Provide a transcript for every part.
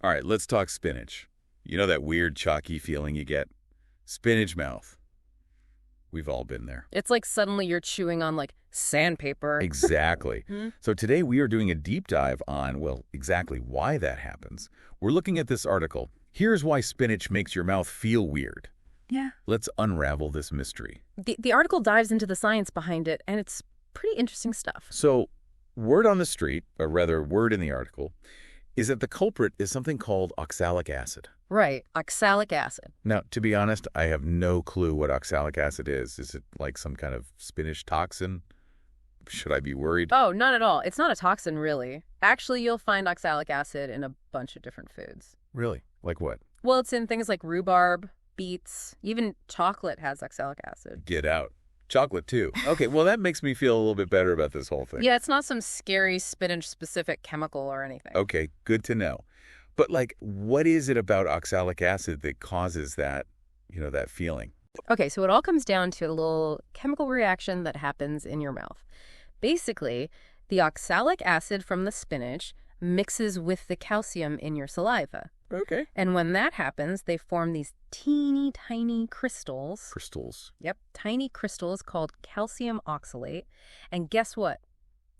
All right, let's talk spinach. You know that weird chalky feeling you get? Spinach mouth. We've all been there. It's like suddenly you're chewing on, like, sandpaper. Exactly. So today we are doing a deep dive on, well, exactly why that happens. We're looking at this article. Here's why spinach makes your mouth feel weird. Yeah. Let's unravel this mystery. The article dives into the science behind it, and it's pretty interesting stuff. So, word on the street, or rather word in the article, is that the culprit is something called oxalic acid. Right, oxalic acid. Now, to be honest, I have no clue what oxalic acid is. Is it like some kind of spinach toxin? Should I be worried? Oh, not at all. It's not a toxin, really. Actually, you'll find oxalic acid in a bunch of different foods. Really? Like what? Well, it's in things like rhubarb, beets, even chocolate has oxalic acid. Get out. Chocolate, too. Okay, well, that makes me feel a little bit better about this whole thing. Yeah, it's not some scary spinach-specific chemical or anything. Okay, good to know. But, like, what is it about oxalic acid that causes that, that feeling? Okay, so it all comes down to a little chemical reaction that happens in your mouth. Basically, the oxalic acid from the spinach mixes with the calcium in your saliva. Okay. And when that happens, they form these teeny tiny crystals. Crystals. Yep, tiny crystals called calcium oxalate. And guess what?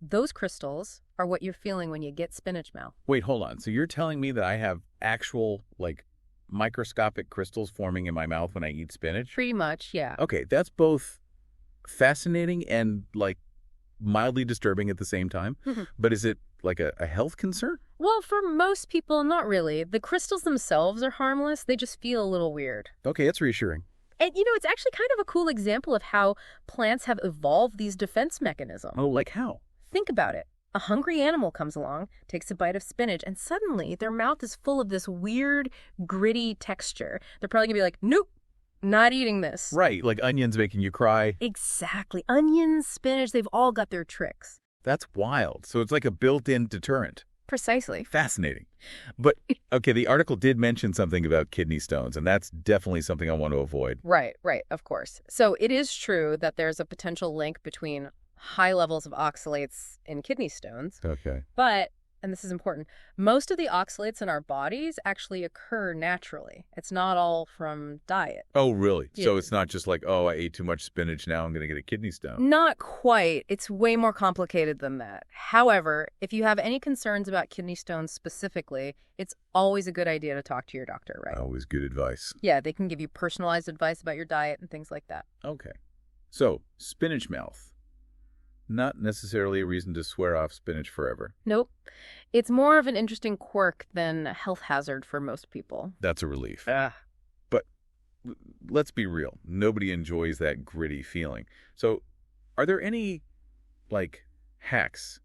Those crystals are what you're feeling when you get spinach mouth. Wait, hold on. So you're telling me that I have actual, like, microscopic crystals forming in my mouth when I eat spinach? Pretty much, yeah. Okay, that's both fascinating and, like, mildly disturbing at the same time. But is it, like, a health concern? Well, for most people, not really. The crystals themselves are harmless. They just feel a little weird. Okay, that's reassuring. And, it's actually kind of a cool example of how plants have evolved these defense mechanisms. Oh, like how? Think about it. A hungry animal comes along, takes a bite of spinach, and suddenly their mouth is full of this weird, gritty texture. They're probably going to be like, nope, not eating this. Right, like onions making you cry. Exactly. Onions, spinach, they've all got their tricks. That's wild. So it's like a built-in deterrent. Precisely. Fascinating. But, okay, the article did mention something about kidney stones, and that's definitely something I want to avoid. Right, of course. So it is true that there's a potential link between high levels of oxalates in kidney stones. Okay. But, and this is important, most of the oxalates in our bodies actually occur naturally. It's not all from diet. Oh, really? Yeah. So it's not just like, oh, I ate too much spinach, now I'm going to get a kidney stone. Not quite. It's way more complicated than that. However, if you have any concerns about kidney stones specifically, it's always a good idea to talk to your doctor, right? Always good advice. Yeah, they can give you personalized advice about your diet and things like that. Okay. So, spinach mouth. Not necessarily a reason to swear off spinach forever. Nope. It's more of an interesting quirk than a health hazard for most people. That's a relief. But let's be real. Nobody enjoys that gritty feeling. So, are there any, like, hacks,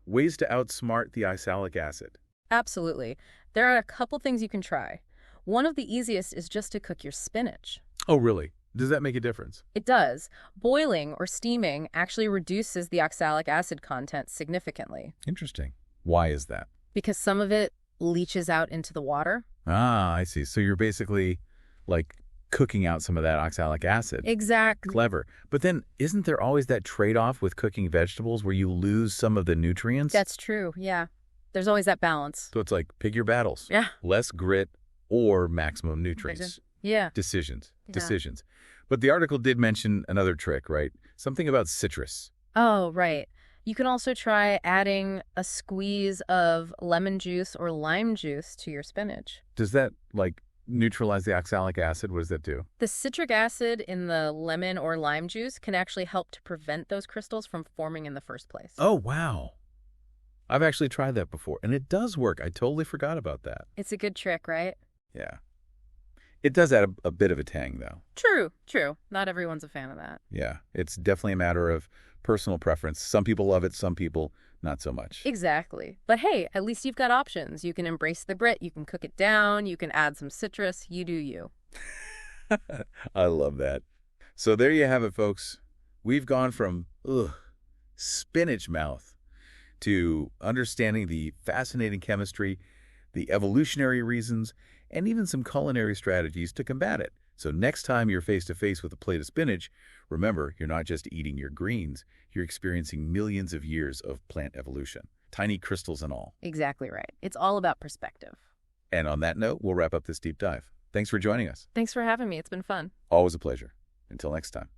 ways to outsmart the oxalic acid? Absolutely. There are a couple things you can try. One of the easiest is just to cook your spinach. Oh, really? Does that make a difference? It does. Boiling or steaming actually reduces the oxalic acid content significantly. Interesting. Why is that? Because some of it leaches out into the water. Ah, I see. So you're basically, like, cooking out some of that oxalic acid. Exactly. Clever. But then, isn't there always that trade-off with cooking vegetables where you lose some of the nutrients? That's true, yeah. There's always that balance. So it's like, pick your battles. Yeah. Less grit or maximum nutrients. Yeah. Decisions. But the article did mention another trick, right? Something about citrus. Oh, right. You can also try adding a squeeze of lemon juice or lime juice to your spinach. Does that, like, neutralize the oxalic acid? What does that do? The citric acid in the lemon or lime juice can actually help to prevent those crystals from forming in the first place. Oh, wow. I've actually tried that before, and it does work. I totally forgot about that. It's a good trick, right? Yeah. It does add a bit of a tang, though. True. Not everyone's a fan of that. Yeah, it's definitely a matter of personal preference. Some people love it, some people not so much. Exactly. But hey, at least you've got options. You can embrace the grit, you can cook it down, you can add some citrus, you do you. I love that. So there you have it, folks. We've gone from spinach mouth to understanding the fascinating chemistry, the evolutionary reasons, and even some culinary strategies to combat it. So next time you're face-to-face with a plate of spinach, remember, you're not just eating your greens, you're experiencing millions of years of plant evolution, tiny crystals and all. Exactly right. It's all about perspective. And on that note, we'll wrap up this deep dive. Thanks for joining us. Thanks for having me. It's been fun. Always a pleasure. Until next time.